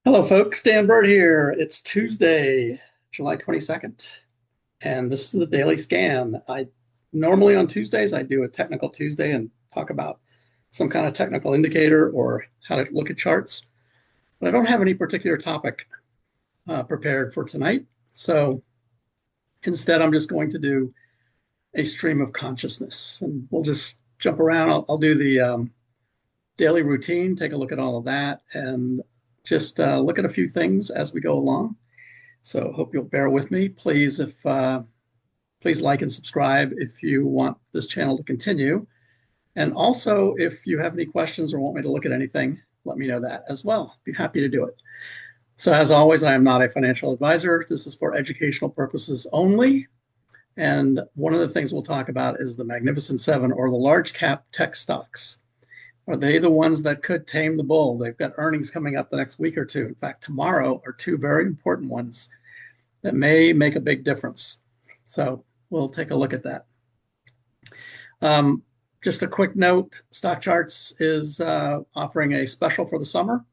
Hello, folks. Dan Bird here. It's Tuesday, July 22nd, and this is the Daily Scan. I normally on Tuesdays, I do a technical Tuesday and talk about some kind of technical indicator or how to look at charts, but I don't have any particular topic prepared for tonight. So instead, I'm just going to do a stream of consciousness, and we'll just jump around. I'll do the daily routine, take a look at all of that, and just look at a few things as we go along. So hope you'll bear with me. Please like and subscribe if you want this channel to continue. And also, if you have any questions or want me to look at anything, let me know that as well. Be happy to do it. So as always, I am not a financial advisor. This is for educational purposes only. And one of the things we'll talk about is the Magnificent Seven, or the large cap tech stocks. Are they the ones that could tame the bull? They've got earnings coming up the next week or two. In fact, tomorrow are two very important ones that may make a big difference. So we'll take a look at that. Just a quick note, Stock Charts is offering a special for the summer.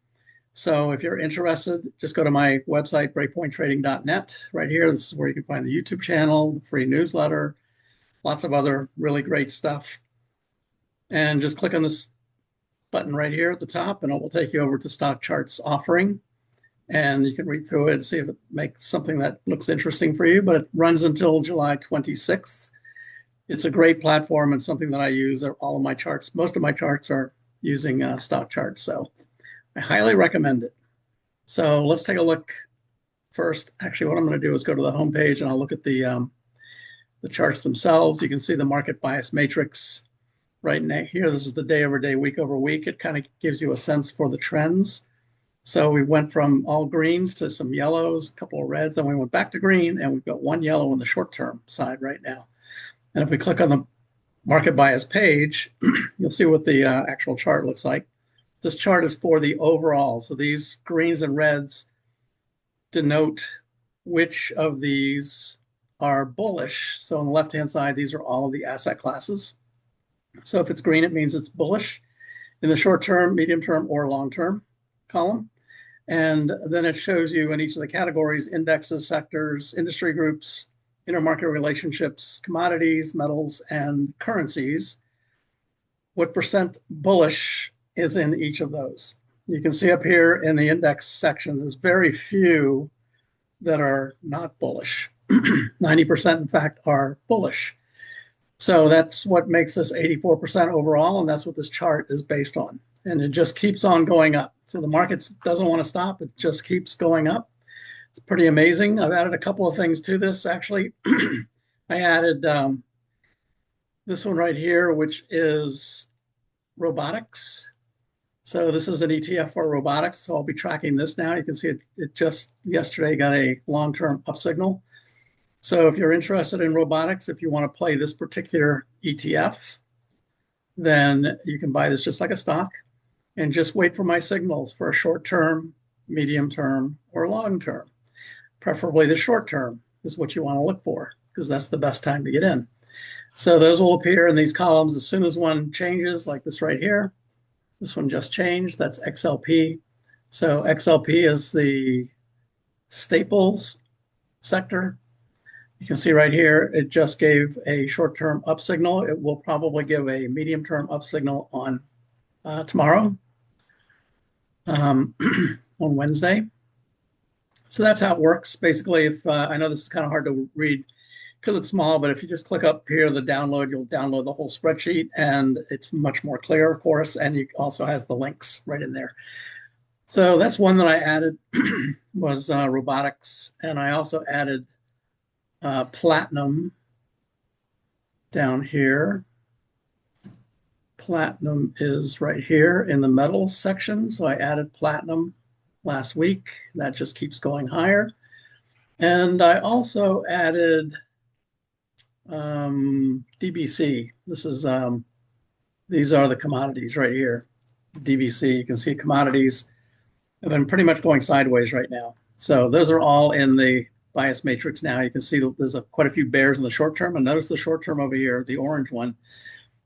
So if you're interested, just go to my website, breakpointtrading.net. Right here, this is where you can find the YouTube channel, the free newsletter, lots of other really great stuff. And just click on this button right here at the top, and it will take you over to Stock Charts offering. And you can read through it and see if it makes something that looks interesting for you. But it runs until July 26th. It's a great platform and something that I use. All of my charts, most of my charts are using Stock Charts. So I highly recommend it. So let's take a look first. Actually, what I'm going to do is go to the home page and I'll look at the charts themselves. You can see the market bias matrix right now here. This is the day over day, week over week. It kind of gives you a sense for the trends. So we went from all greens to some yellows, a couple of reds, and we went back to green, and we've got one yellow on the short-term side right now. And if we click on the market bias page, you'll see what the actual chart looks like. This chart is for the overall. So these greens and reds denote which of these are bullish. So on the left-hand side, these are all of the asset classes. So if it's green, it means it's bullish in the short term, medium term, or long term column. And then it shows you in each of the categories, indexes, sectors, industry groups, intermarket relationships, commodities, metals, and currencies, what percent bullish is in each of those. You can see up here in the index section, there's very few that are not bullish. 90%, in fact, are bullish. So that's what makes this 84% overall, and that's what this chart is based on. And it just keeps on going up. So the market doesn't want to stop. It just keeps going up. It's pretty amazing. I've added a couple of things to this, actually. I added this one right here, which is robotics. So this is an ETF for robotics. So I'll be tracking this now. You can see it just yesterday got a long-term up signal. So if you're interested in robotics, if you want to play this particular ETF, then you can buy this just like a stock and just wait for my signals for a short term, medium term, or long term. Preferably the short term is what you want to look for, because that's the best time to get in. So those will appear in these columns as soon as one changes, like this right here. This one just changed. That's XLP. So XLP is the staples sector. You can see right here, it just gave a short-term up signal. It will probably give a medium-term up signal on tomorrow, on Wednesday. So that's how it works. Basically, if I know this is kind of hard to read because it's small, but if you just click up here, the download, you'll download the whole spreadsheet, and it's much more clear, of course, and it also has the links right in there. So that's one that I added was robotics, and I also added platinum down here. Platinum is right here in the metals section. So I added platinum last week. That just keeps going higher. And I also added DBC. This is these are the commodities right here. DBC. You can see commodities have been pretty much going sideways right now. So those are all in the bias matrix now. You can see there's quite a few bears in the short term, and notice the short term over here, the orange one,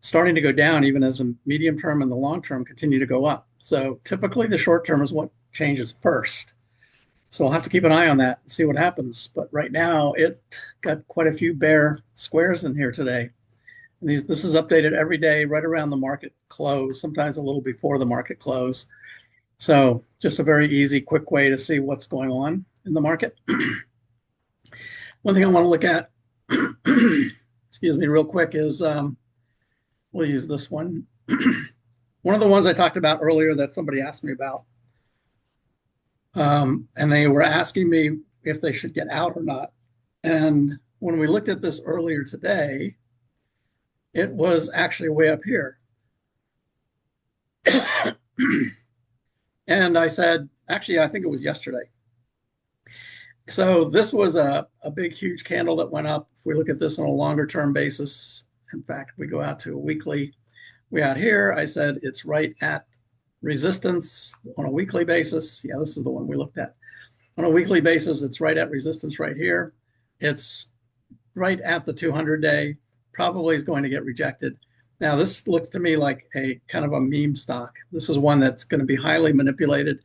starting to go down even as the medium term and the long term continue to go up. So typically the short term is what changes first. So we'll have to keep an eye on that and see what happens. But right now, it got quite a few bear squares in here today. And this is updated every day right around the market close, sometimes a little before the market close. So just a very easy, quick way to see what's going on in the market. One thing I want to look at, excuse me, real quick is, we'll use this one. One of the ones I talked about earlier that somebody asked me about, and they were asking me if they should get out or not. And when we looked at this earlier today, it was actually way up here. And I said, actually, I think it was yesterday. So this was a big, huge candle that went up. If we look at this on a longer term basis, in fact, we go out to a weekly, way out here, I said it's right at resistance on a weekly basis. Yeah, this is the one we looked at. On a weekly basis, it's right at resistance right here. It's right at the 200-day, probably is going to get rejected. Now, this looks to me like a kind of a meme stock. This is one that's going to be highly manipulated,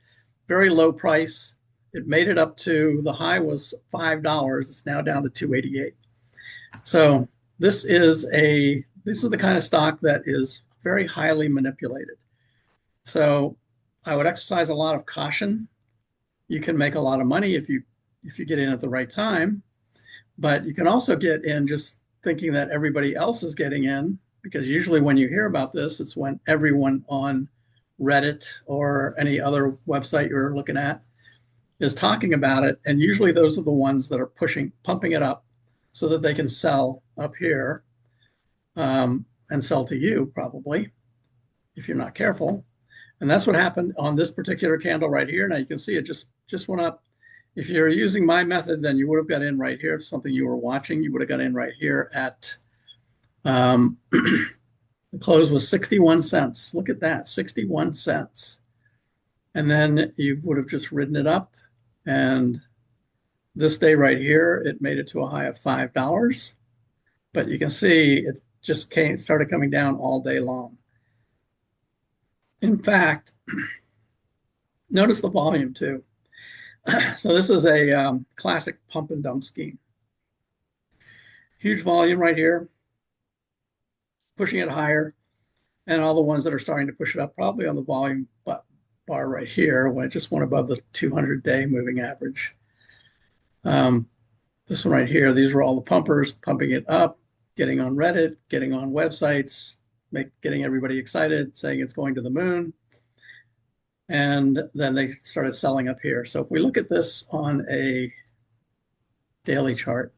very low price. It made it up to, the high was $5. It's now down to $2.88. So this is the kind of stock that is very highly manipulated. So I would exercise a lot of caution. You can make a lot of money if you get in at the right time, but you can also get in just thinking that everybody else is getting in, because usually when you hear about this, it's when everyone on Reddit or any other website you're looking at is talking about it. And usually those are the ones that are pumping it up so that they can sell up here, and sell to you probably if you're not careful. And that's what happened on this particular candle right here. Now you can see it just went up. If you're using my method, then you would have got in right here. If something you were watching, you would have got in right here at, the close was 61 cents. Look at that, 61 cents. And then you would have just ridden it up. And this day right here, it made it to a high of $5. But you can see it just started coming down all day long. In fact, notice the volume too. So this is a classic pump and dump scheme. Huge volume right here, pushing it higher, and all the ones that are starting to push it up probably on the volume bar right here when it just went above the 200-day moving average. This one right here, these were all the pumpers pumping it up, getting on Reddit, getting on websites, getting everybody excited, saying it's going to the moon. And then they started selling up here. So if we look at this on a daily chart,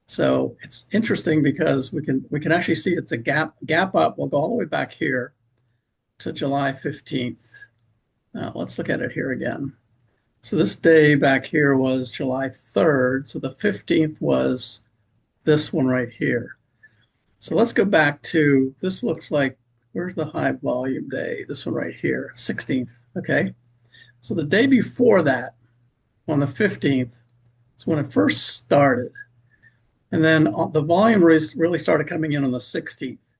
so it's interesting because we can actually see it's a gap up. We'll go all the way back here to July 15th. Now let's look at it here again. So this day back here was July 3rd. So the 15th was this one right here. So let's go back to, this looks like, where's the high volume day? This one right here, 16th, okay? So the day before that, on the 15th, is when it first started. And then the volume really started coming in on the 16th.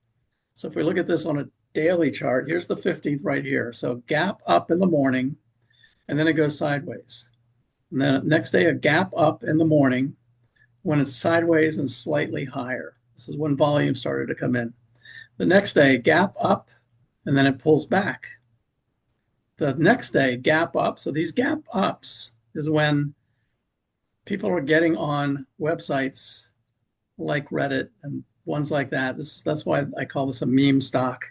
So if we look at this on a daily chart, here's the 15th right here. So gap up in the morning, and then it goes sideways. And then next day, a gap up in the morning when it's sideways and slightly higher. This is when volume started to come in. The next day, gap up, and then it pulls back. The next day, gap up. So these gap ups is when people are getting on websites like Reddit and ones like that. That's why I call this a meme stock.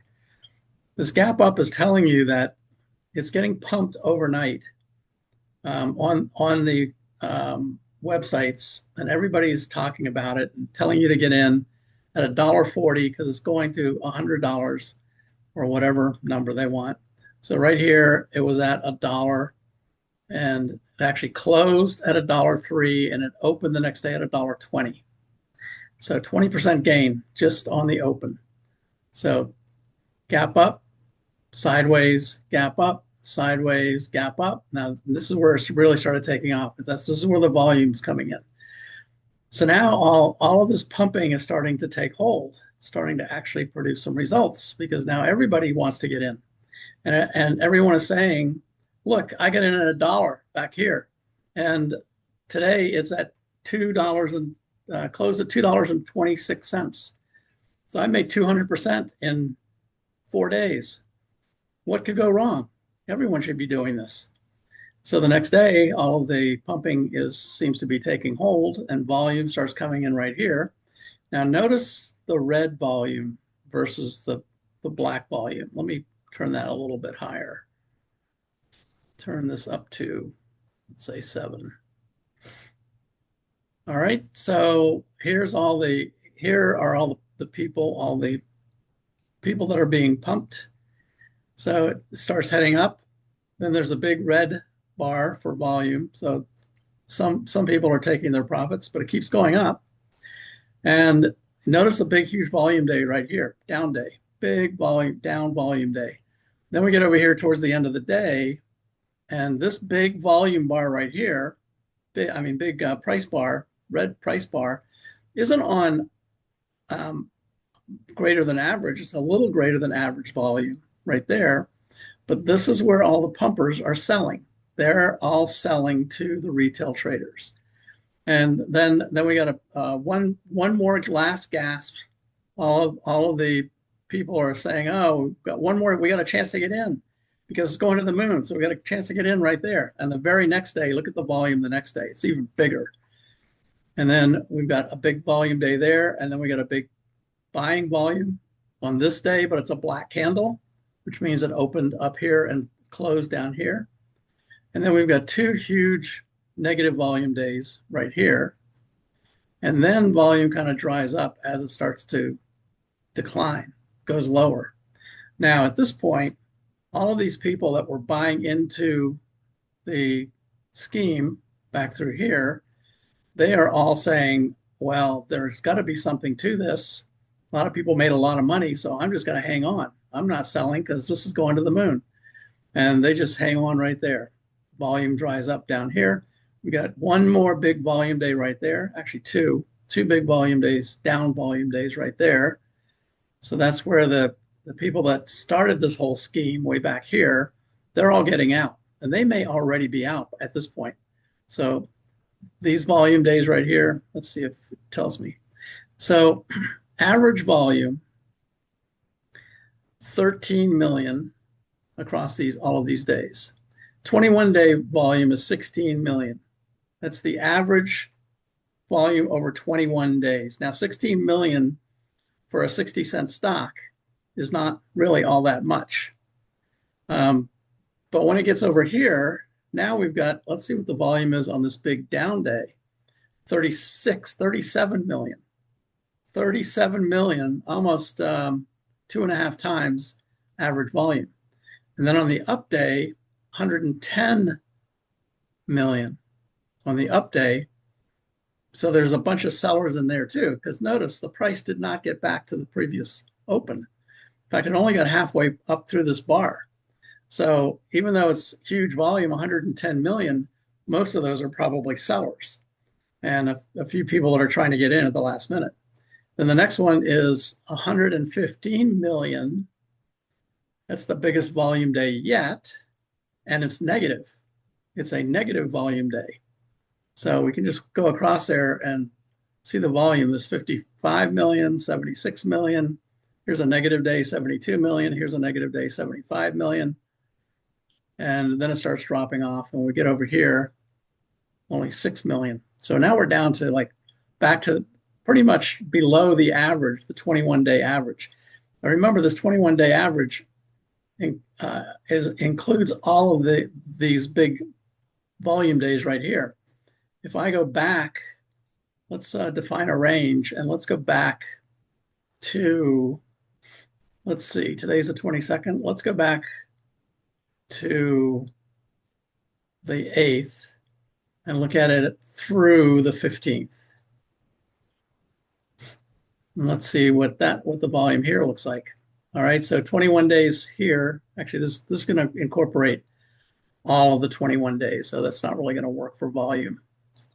This gap up is telling you that it's getting pumped overnight on the websites, and everybody's talking about it and telling you to get in at $1.40 because it's going to $100 or whatever number they want. So right here, it was at $1, and it actually closed at $1.03, and it opened the next day at $1.20. So 20% gain just on the open. So gap up, sideways, gap up, sideways, gap up. Now this is where it's really started taking off. This is where the volume's coming in. So now all of this pumping is starting to take hold, starting to actually produce some results, because now everybody wants to get in. And everyone is saying, look, I got in at $1 back here. And today it's at $2 and closed at $2.26. So I made 200% in 4 days. What could go wrong? Everyone should be doing this. So the next day, all of the pumping seems to be taking hold and volume starts coming in right here. Now notice the red volume versus the black volume. Let me turn that a little bit higher. Turn this up to, let's say 7. All right, so here are all the people that are being pumped. So it starts heading up. Then there's a big red bar for volume. So some people are taking their profits, but it keeps going up. And notice a big, huge volume day right here, down day, big volume, down volume day. Then we get over here towards the end of the day, and this big volume bar right here, big price bar, red price bar, isn't on greater than average. It's a little greater than average volume right there. But this is where all the pumpers are selling. They're all selling to the retail traders. And then we got one more last gasp. All of the people are saying, oh, we've got one more, we got a chance to get in because it's going to the moon. So we got a chance to get in right there. And the very next day, look at the volume the next day. It's even bigger. And then we've got a big volume day there. And then we got a big buying volume on this day, but it's a black candle, which means it opened up here and closed down here. And then we've got 2 huge negative volume days right here. And then volume kind of dries up as it starts to decline, goes lower. Now, at this point, all of these people that were buying into the scheme back through here, they are all saying, well, there's got to be something to this. A lot of people made a lot of money, so I'm just going to hang on. I'm not selling because this is going to the moon. And they just hang on right there. Volume dries up down here. We got one more big volume day right there. Actually, two big volume days, down volume days right there. So that's where the people that started this whole scheme way back here, they're all getting out. And they may already be out at this point. So these volume days right here, let's see if it tells me. So average volume, 13 million across all of these days. 21-day volume is 16 million. That's the average volume over 21 days. Now, 16 million for a 60-cent stock is not really all that much. But when it gets over here, now we've got, let's see what the volume is on this big down day. 37 million. 37 million, almost 2.5 times average volume. And then on the up day, 110 million on the up day. So there's a bunch of sellers in there too, because notice the price did not get back to the previous open. In fact, it only got halfway up through this bar. So even though it's huge volume, 110 million, most of those are probably sellers and a few people that are trying to get in at the last minute. Then the next one is 115 million. That's the biggest volume day yet, and it's negative. It's a negative volume day. So we can just go across there and see the volume. There's 55 million, 76 million. Here's a negative day, 72 million. Here's a negative day, 75 million. And then it starts dropping off. And we get over here, only 6 million. So now we're down to back to pretty much below the average, the 21-day average. Now remember, this 21-day average includes all of these big volume days right here. If I go back, let's define a range, and let's go back to, let's see, today's the 22nd. Let's go back to the 8th and look at it through the 15th. And let's see what the volume here looks like. All right, so 21 days here. Actually, this is going to incorporate all of the 21 days, so that's not really going to work for volume.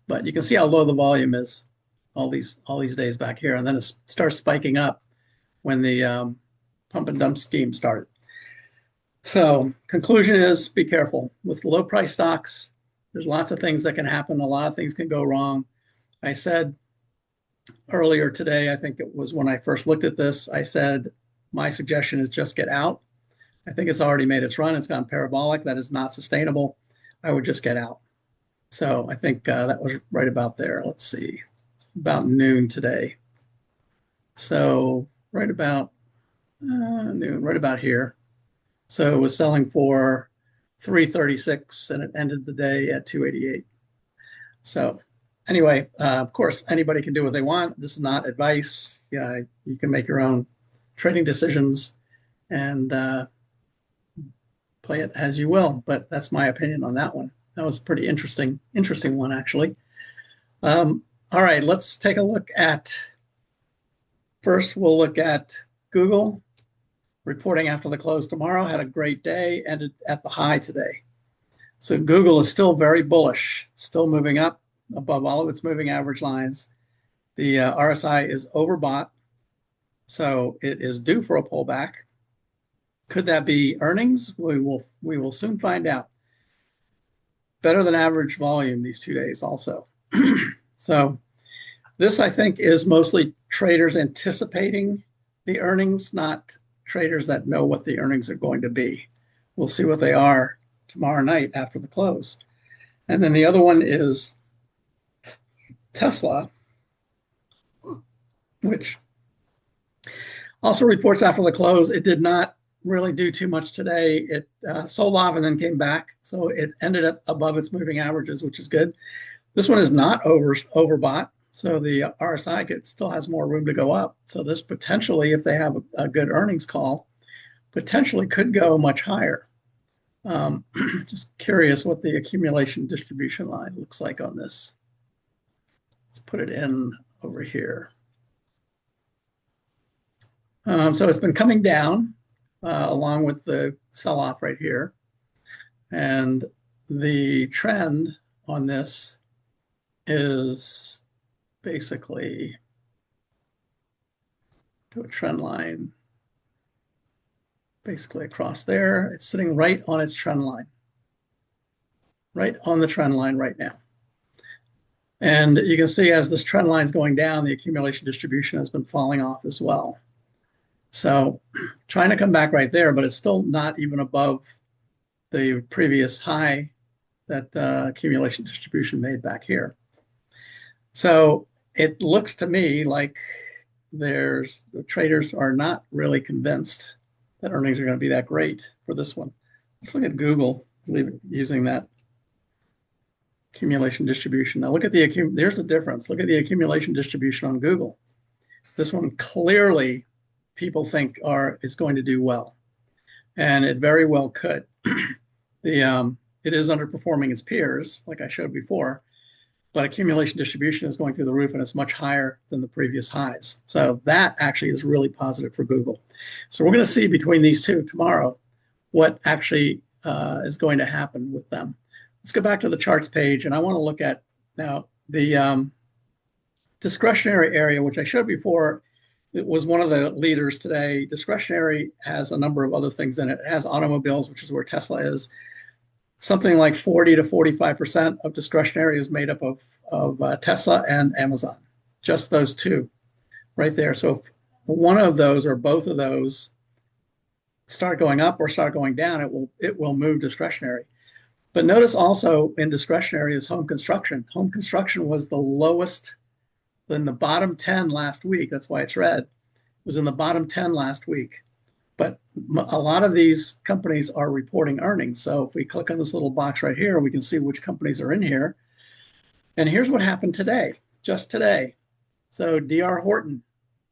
But you can see how low the volume is all these days back here, and then it starts spiking up when the pump and dump scheme started. So conclusion is be careful with low price stocks. There's lots of things that can happen. A lot of things can go wrong. I said earlier today, I think it was when I first looked at this, I said, my suggestion is just get out. I think it's already made its run. It's gone parabolic. That is not sustainable. I would just get out. So I think that was right about there. Let's see, about noon today. So right about noon, right about here. So it was selling for 336 and it ended the day at 288. So anyway, of course, anybody can do what they want. This is not advice. Yeah, you can make your own trading decisions and play it as you will. But that's my opinion on that one. That was a pretty interesting one, actually. All right, let's take a look at, first we'll look at Google reporting after the close tomorrow. Had a great day, ended at the high today. So Google is still very bullish, still moving up above all of its moving average lines. The RSI is overbought, so it is due for a pullback. Could that be earnings? We will soon find out. Better than average volume these 2 days also. So this, I think, is mostly traders anticipating the earnings, not traders that know what the earnings are going to be. We'll see what they are tomorrow night after the close. And then the other one is Tesla, which also reports after the close. It did not really do too much today. It sold off and then came back. So it ended up above its moving averages, which is good. This one is not overbought. So the RSI still has more room to go up. So this potentially, if they have a good earnings call, potentially could go much higher. Just curious what the accumulation distribution line looks like on this. Let's put it in over here. So it's been coming down along with the sell-off right here. And the trend on this is basically to a trend line basically across there. It's sitting right on its trend line, right on the trend line right now. And you can see as this trend line is going down, the accumulation distribution has been falling off as well. So trying to come back right there, but it's still not even above the previous high that accumulation distribution made back here. So it looks to me like the traders are not really convinced that earnings are going to be that great for this one. Let's look at Google using that accumulation distribution. Now look at there's the difference. Look at the accumulation distribution on Google. This one clearly people think is going to do well, and it very well could. It is underperforming its peers, like I showed before, but accumulation distribution is going through the roof and it's much higher than the previous highs. So that actually is really positive for Google. So we're going to see between these two tomorrow what actually is going to happen with them. Let's go back to the charts page, and I want to look at now the discretionary area, which I showed before. It was one of the leaders today. Discretionary has a number of other things in it. It has automobiles, which is where Tesla is. Something like 40 to 45% of discretionary is made up of Tesla and Amazon. Just those two right there. So if one of those or both of those start going up or start going down, it will move discretionary. But notice also in discretionary is home construction. Home construction was the lowest in the bottom 10 last week. That's why it's red. It was in the bottom 10 last week. But a lot of these companies are reporting earnings. So if we click on this little box right here, we can see which companies are in here. And here's what happened today, just today. So DR Horton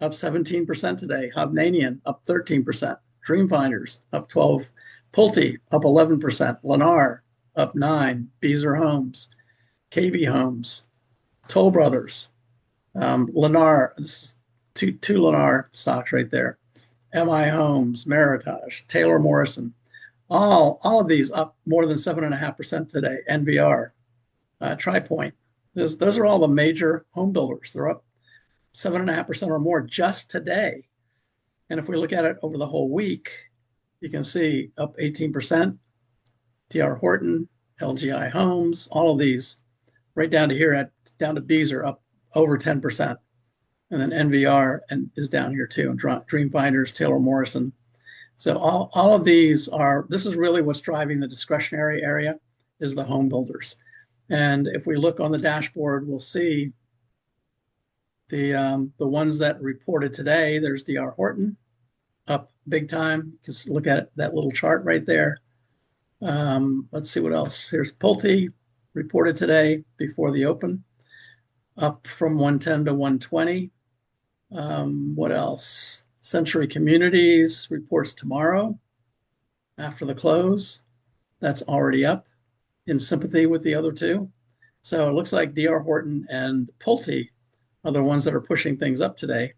up 17% today. Hovnanian up 13%. Dreamfinders up 12%. Pulte up 11%. Lennar up 9%. Beazer Homes. KB Homes. Toll Brothers. Lennar, this is two Lennar stocks right there. MI Homes, Meritage, Taylor Morrison, all of these up more than 7.5% today. NVR, TriPoint. Those are all the major home builders. They're up 7.5% or more just today. And if we look at it over the whole week, you can see up 18%. D.R. Horton, LGI Homes, all of these, right down to here, down to Beazer, up over 10%. And then NVR is down here too, and Dreamfinders, Taylor Morrison. So all of these this is really what's driving the discretionary area, is the home builders. And if we look on the dashboard, we'll see the ones that reported today. There's D.R. Horton, up big time. Just look at that little chart right there. Let's see what else. Here's Pulte, reported today before the open, up from 110 to 120. What else? Century Communities reports tomorrow after the close. That's already up, in sympathy with the other two. So it looks like D.R. Horton and Pulte are the ones that are pushing things up today.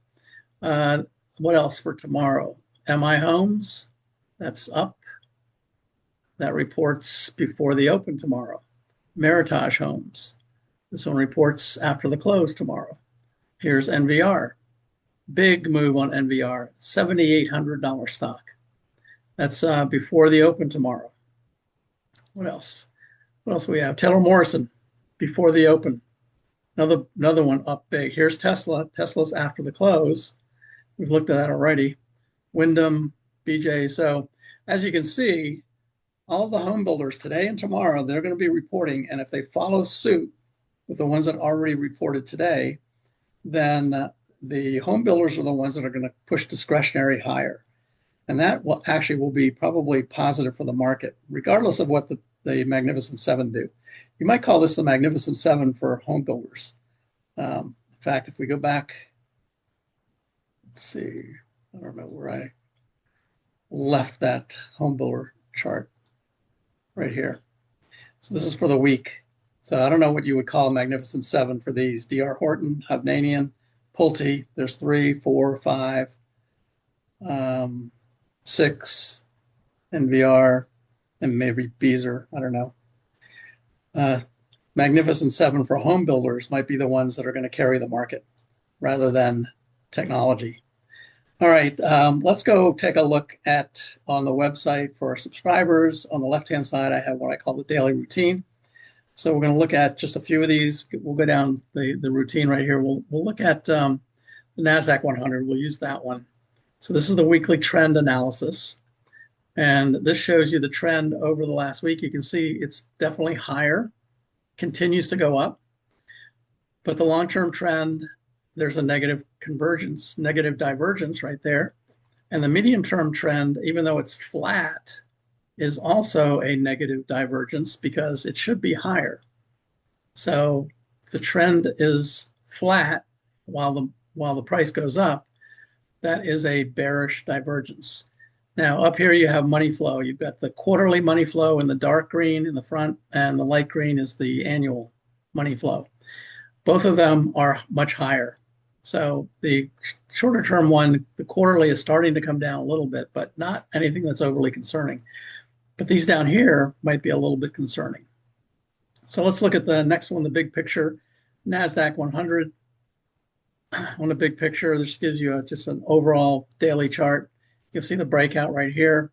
What else for tomorrow? MI Homes, that's up. That reports before the open tomorrow. Meritage Homes, this one reports after the close tomorrow. Here's NVR. Big move on NVR, $7,800 stock. That's before the open tomorrow. What else? What else do we have? Taylor Morrison, before the open. Another one up big. Here's Tesla. Tesla's after the close. We've looked at that already. Wyndham, BJ. So as you can see, all of the home builders today and tomorrow, they're going to be reporting. And if they follow suit with the ones that already reported today, then the home builders are the ones that are going to push discretionary higher. And that will be probably positive for the market, regardless of what the Magnificent Seven do. You might call this the Magnificent Seven for home builders. In fact, if we go back, let's see, I don't know where I left that home builder chart right here. So this is for the week. So I don't know what you would call Magnificent Seven for these. D.R. Horton, Hovnanian, Pulte, there's 3, 4, 5, 6, NVR, and maybe Beazer, I don't know. Magnificent Seven for home builders might be the ones that are going to carry the market rather than technology. All right, let's go take a look on the website for our subscribers. On the left-hand side, I have what I call the daily routine. So we're going to look at just a few of these. We'll go down the routine right here. We'll look at the Nasdaq 100. We'll use that one. So this is the weekly trend analysis. And this shows you the trend over the last week. You can see it's definitely higher, continues to go up. But the long-term trend, there's a negative divergence right there. And the medium-term trend, even though it's flat, is also a negative divergence because it should be higher. So the trend is flat while the price goes up. That is a bearish divergence. Now up here you have money flow. You've got the quarterly money flow in the dark green in the front, and the light green is the annual money flow. Both of them are much higher. So the shorter term one, the quarterly, is starting to come down a little bit, but not anything that's overly concerning. But these down here might be a little bit concerning. So let's look at the next one, the big picture, Nasdaq 100. On the big picture, this gives you just an overall daily chart. You can see the breakout right here.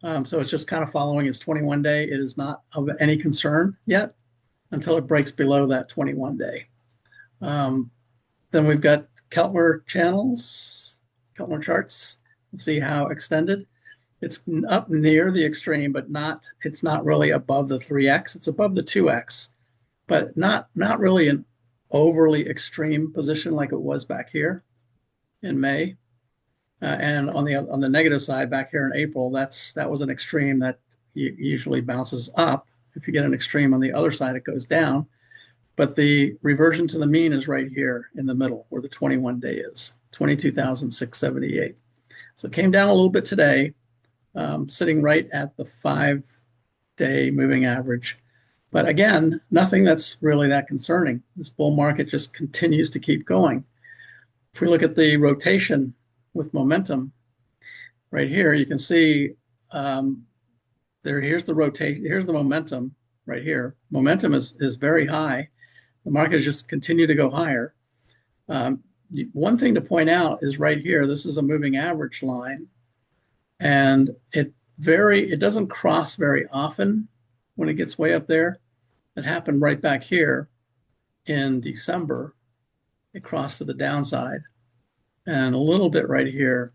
So it's just kind of following its 21-day. It is not of any concern yet until it breaks below that 21-day. Then we've got Keltner channels, Keltner charts. Let's see how extended. It's up near the extreme, but it's not really above the 3x. It's above the 2x, but not really an overly extreme position like it was back here in May. And on the negative side, back here in April, that was an extreme that usually bounces up. If you get an extreme on the other side, it goes down. But the reversion to the mean is right here in the middle where the 21-day is, 22,678. So it came down a little bit today, sitting right at the 5-day moving average. But again, nothing that's really that concerning. This bull market just continues to keep going. If we look at the rotation with momentum, right here, you can see here's the rotation, here's the momentum right here. Momentum is very high. The market has just continued to go higher. One thing to point out is right here, this is a moving average line, and it doesn't cross very often when it gets way up there. It happened right back here in December. It crossed to the downside, and a little bit right here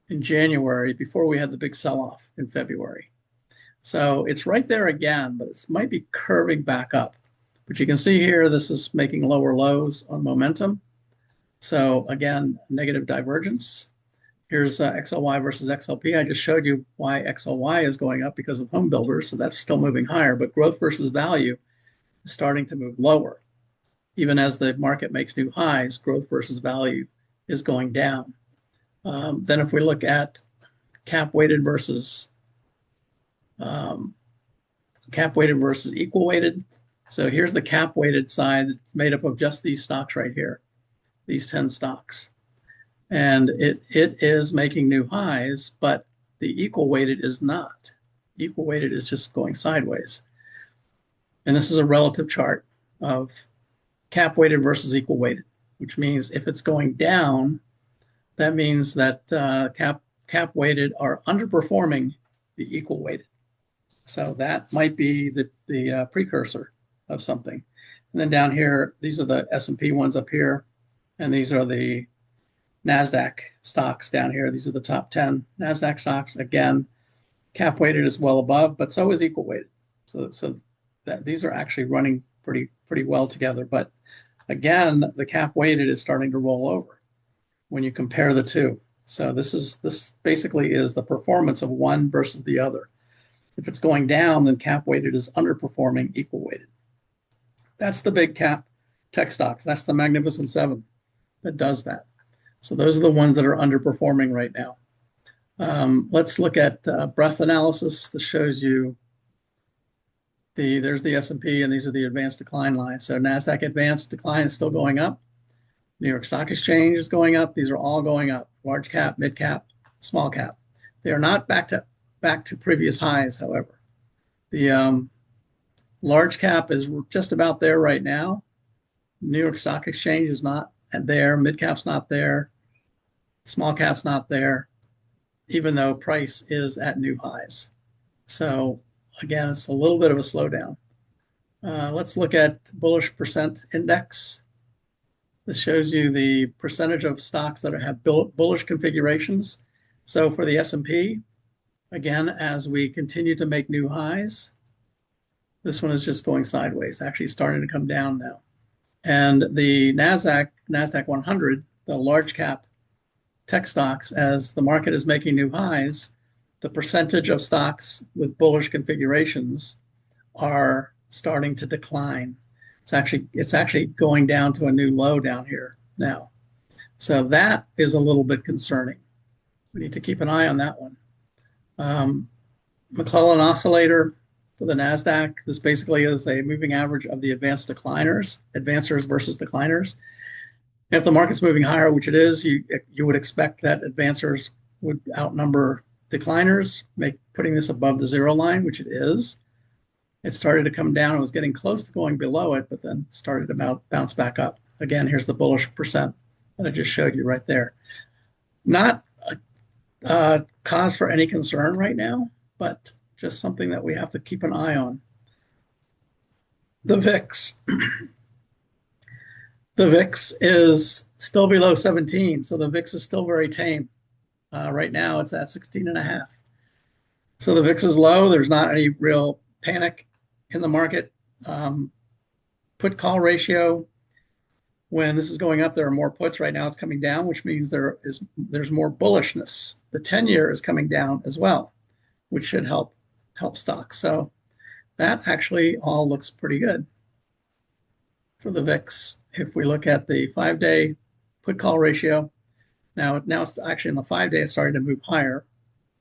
in January before we had the big sell-off in February. So it's right there again, but it might be curving back up. But you can see here, this is making lower lows on momentum. So again, negative divergence. Here's XLY versus XLP. I just showed you why XLY is going up because of home builders. So that's still moving higher, but growth versus value is starting to move lower. Even as the market makes new highs, growth versus value is going down. Then if we look at cap weighted versus equal weighted. So here's the cap weighted side made up of just these stocks right here, these 10 stocks. And it is making new highs, but the equal weighted is not. Equal weighted is just going sideways. And this is a relative chart of cap weighted versus equal weighted, which means if it's going down, that means that cap weighted are underperforming the equal weighted. So that might be the precursor of something. And then down here, these are the S&P ones up here, and these are the Nasdaq stocks down here. These are the top 10 Nasdaq stocks. Again, cap weighted is well above, but so is equal weighted. So that these are actually running pretty well together. But again, the cap weighted is starting to roll over when you compare the two. So this basically is the performance of one versus the other. If it's going down, then cap weighted is underperforming equal weighted. That's the big cap tech stocks. That's the Magnificent Seven that does that. So those are the ones that are underperforming right now. Let's look at breadth analysis. This shows you there's the S&P, and these are the advanced decline lines. So Nasdaq advanced decline is still going up. New York Stock Exchange is going up. These are all going up. Large cap, mid cap, small cap. They are not back to previous highs, however. The large cap is just about there right now. New York Stock Exchange is not there. Mid cap's not there. Small cap's not there, even though price is at new highs. So again, it's a little bit of a slowdown. Let's look at bullish percent index. This shows you the percentage of stocks that have bullish configurations. So for the S&P, again, as we continue to make new highs, this one is just going sideways, actually starting to come down now. And the Nasdaq 100, the large cap tech stocks, as the market is making new highs, the percentage of stocks with bullish configurations are starting to decline. It's actually going down to a new low down here now. So that is a little bit concerning. We need to keep an eye on that one. McClellan oscillator for the Nasdaq. This basically is a moving average of the advanced decliners, advancers versus decliners. If the market's moving higher, which it is, you would expect that advancers would outnumber decliners, putting this above the zero line, which it is. It started to come down. It was getting close to going below it, but then started to bounce back up. Again, here's the bullish percent that I just showed you right there. Not a cause for any concern right now, but just something that we have to keep an eye on. The VIX. The VIX is still below 17, so the VIX is still very tame. Right now, it's at 16.5. So the VIX is low. There's not any real panic in the market. Put call ratio, when this is going up, there are more puts. Right now it's coming down, which means there's more bullishness. The 10-year is coming down as well, which should help stocks. So that actually all looks pretty good for the VIX. If we look at the 5-day put call ratio, now it's actually in the 5-day, it's starting to move higher.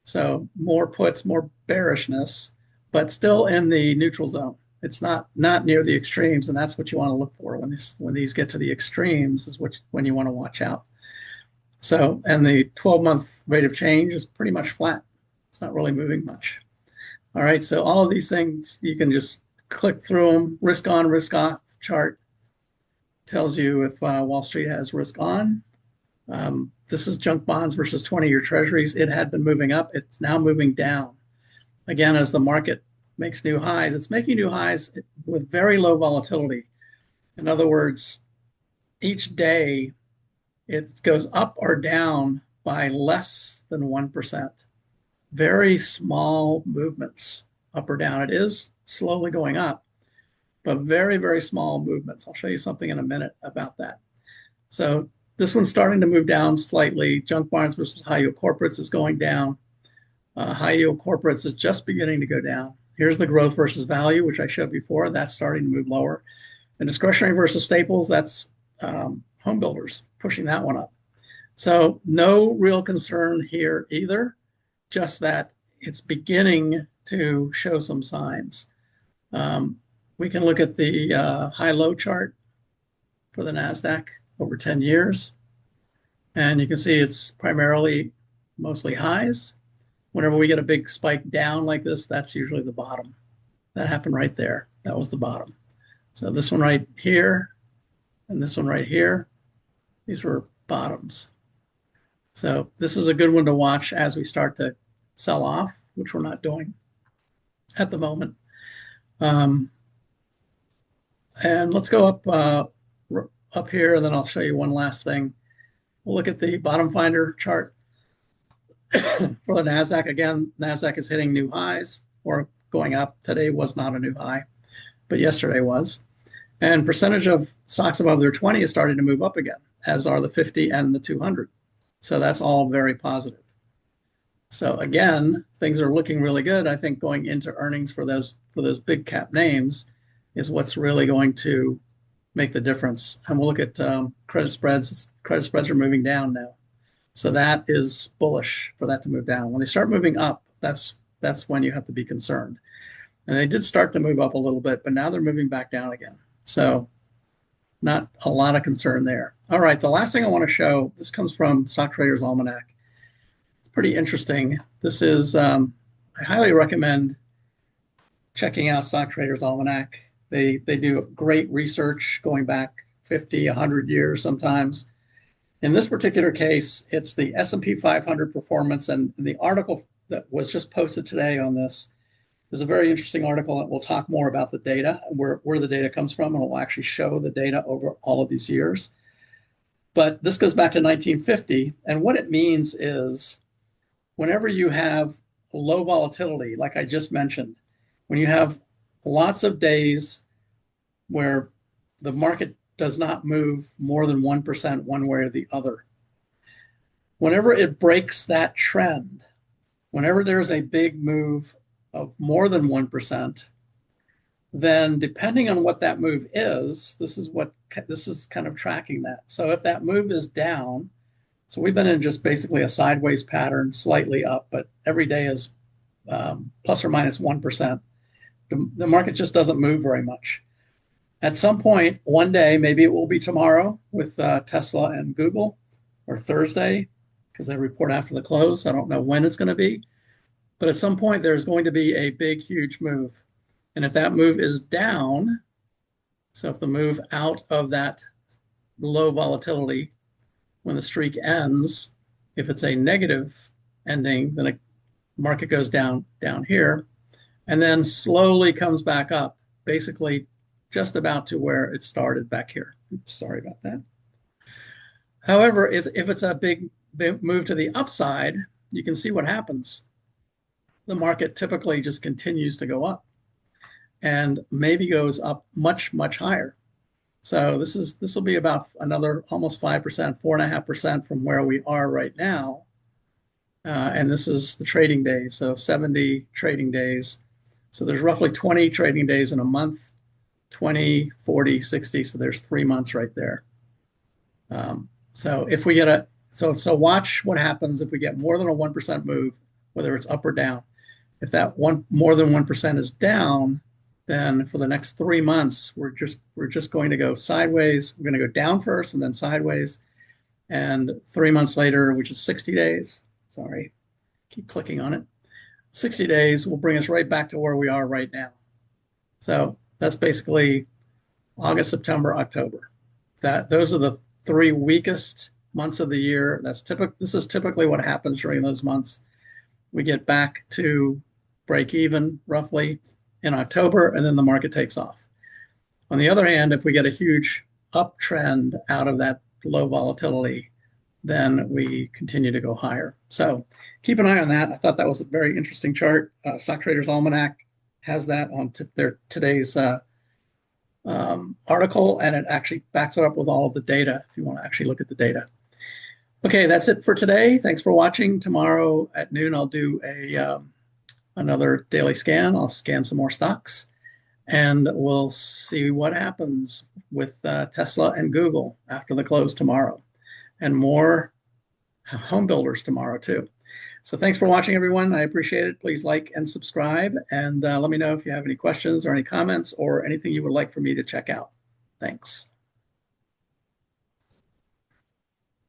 So more puts, more bearishness, but still in the neutral zone. It's not near the extremes, and that's what you want to look for when these get to the extremes is when you want to watch out. So, and the 12-month rate of change is pretty much flat. It's not really moving much. All right, so all of these things, you can just click through them. Risk on, risk off chart tells you if Wall Street has risk on. this is junk bonds versus 20-year treasuries. It had been moving up. It's now moving down. Again, as the market makes new highs, it's making new highs with very low volatility. In other words, each day it goes up or down by less than 1%. Very small movements up or down. It is slowly going up, but very, very small movements. I'll show you something in a minute about that. So this one's starting to move down slightly. Junk bonds versus high yield corporates is going down. High yield corporates is just beginning to go down. Here's the growth versus value, which I showed before. That's starting to move lower. And discretionary versus staples, that's home builders pushing that one up. So no real concern here either, just that it's beginning to show some signs. We can look at the high-low chart for the Nasdaq over 10 years. And you can see it's primarily mostly highs. Whenever we get a big spike down like this, that's usually the bottom. That happened right there. That was the bottom. So this one right here and this one right here, these were bottoms. So this is a good one to watch as we start to sell off, which we're not doing at the moment. And let's go up here, and then I'll show you one last thing. We'll look at the bottom finder chart for the Nasdaq. Again, Nasdaq is hitting new highs or going up. Today was not a new high, but yesterday was. And percentage of stocks above their 20 is starting to move up again, as are the 50 and the 200. So that's all very positive. So again, things are looking really good. I think going into earnings for those big cap names is what's really going to make the difference. And we'll look at credit spreads. Credit spreads are moving down now. So that is bullish for that to move down. When they start moving up, that's when you have to be concerned. And they did start to move up a little bit, but now they're moving back down again. So not a lot of concern there. All right, the last thing I want to show, this comes from Stock Trader's Almanac. It's pretty interesting. This is, I highly recommend checking out Stock Trader's Almanac. They do great research going back 50, 100 years sometimes. In this particular case, it's the S&P 500 performance, and the article that was just posted today on this is a very interesting article, and we'll talk more about the data and where the data comes from, and we'll actually show the data over all of these years. But this goes back to 1950, and what it means is whenever you have low volatility, like I just mentioned, when you have lots of days where the market does not move more than 1% one way or the other, whenever it breaks that trend, whenever there's a big move of more than 1%, then depending on what that move is, this is kind of tracking that. So if that move is down, so we've been in just basically a sideways pattern, slightly up, but every day is plus or minus 1%. The market just doesn't move very much. At some point, one day, maybe it will be tomorrow with Tesla and Google, or Thursday, because they report after the close. I don't know when it's going to be. But at some point, there's going to be a big, huge move. And if that move is down, so if the move out of that low volatility, when the streak ends, if it's a negative ending, then the market goes down here, and then slowly comes back up, basically just about to where it started back here. Oops, sorry about that. However, if it's a big move to the upside, you can see what happens. The market typically just continues to go up and maybe goes up much, much higher. So this will be about another almost 5%, 4.5% from where we are right now. And this is the trading days, so 70 trading days. So there's roughly 20 trading days in a month, 20, 40, 60. So there's 3 months right there. So if we get so watch what happens if we get more than a 1% move, whether it's up or down. If that more than 1% is down, then for the next 3 months, we're just going to go sideways. We're going to go down first and then sideways. And 3 months later, which is 60 days, sorry, keep clicking on it. 60 days will bring us right back to where we are right now. So that's basically August, September, October. Those are the 3 weakest months of the year. This is typically what happens during those months. We get back to break even roughly in October, and then the market takes off. On the other hand, if we get a huge uptrend out of that low volatility, then we continue to go higher. So keep an eye on that. I thought that was a very interesting chart. Stock Traders Almanac has that on today's article, and it actually backs it up with all of the data if you want to actually look at the data. Okay, that's it for today. Thanks for watching. Tomorrow at noon, I'll do another daily scan. I'll scan some more stocks, and we'll see what happens with Tesla and Google after the close tomorrow, and more home builders tomorrow too. So thanks for watching, everyone. I appreciate it. Please like and subscribe, and let me know if you have any questions or any comments or anything you would like for me to check out. Thanks.